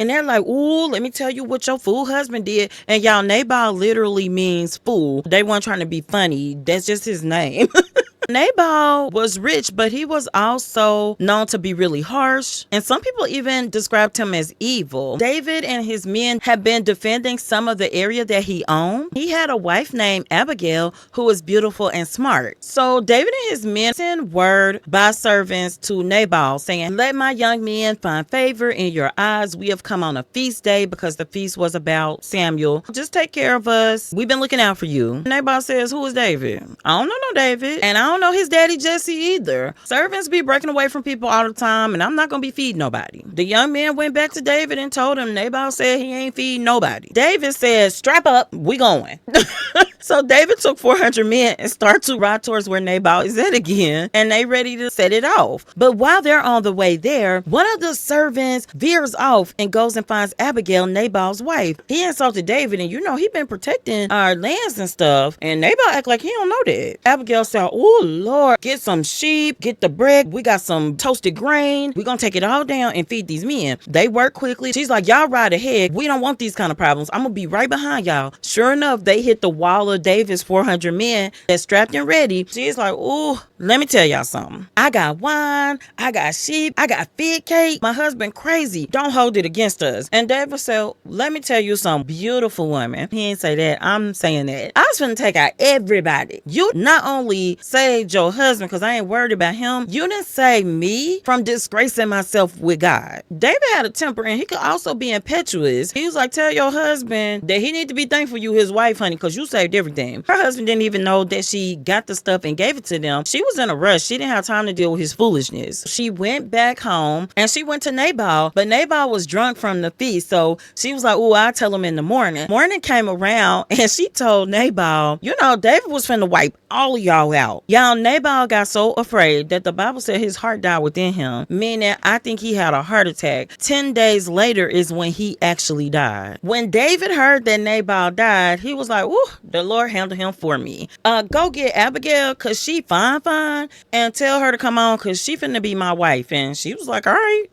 And they're like, ooh, let me tell you what your fool husband did. And y'all, Nabal literally means fool. They weren't trying to be funny. That's just his name. Nabal was rich, but he was also known to be really harsh, and some people even described him as evil. David and his men had been defending some of the area that he owned. He had a wife named Abigail who was beautiful and smart. So David and his men sent word by servants to Nabal saying, let my young men find favor in your eyes. We have come on a feast day because the feast was about Samuel. Just take care of us. We've been looking out for you. Nabal says, who is David? I don't know no David. And I don't know his daddy Jesse either. Servants be breaking away from people all the time, and I'm not gonna be feeding nobody. The young man went back to David and told him Nabal said he ain't feeding nobody. David said, strap up, we going. So David took 400 men and started to ride towards where Nabal is at again, and they ready to set it off. But while they're on the way there, one of the servants veers off and goes and finds Abigail, Nabal's wife. He insulted David, and he been protecting our lands and stuff, and Nabal act like he don't know that. Abigail said, oh Lord, get some sheep, get the bread, we got some toasted grain, we gonna take it all down and feed these men. They work quickly. She's like, y'all ride ahead, we don't want these kind of problems, I'm gonna be right behind y'all. Sure enough, they hit the wall of David's 400 men that's strapped and ready. She's like, ooh, let me tell y'all something. I got wine, I got sheep, I got fig cake. My husband crazy. Don't hold it against us. And David said, let me tell you something, beautiful woman. He ain't say that. I'm saying that. I was finna take out everybody. You not only saved your husband, because I ain't worried about him, you didn't save me from disgracing myself with God. David had a temper, and he could also be impetuous. He was like, tell your husband that he need to be thankful you his wife, honey, because you saved everything. Her husband didn't even know that she got the stuff and gave it to them. She was in a rush. She didn't have time to deal with his foolishness. She went back home and she went to Nabal, but Nabal was drunk from the feast. So she was like, oh, I'll tell him in the morning. Morning came around and she told Nabal, David was finna wipe all of y'all out. Y'all, Nabal got so afraid that the Bible said his heart died within him, meaning I think he had a heart attack. 10 days later is when he actually died. When David heard that Nabal died, he was like, ooh, the Lord handled him for me. Go get Abigail, cause she fine, and tell her to come on, cause she finna be my wife. And she was like, all right.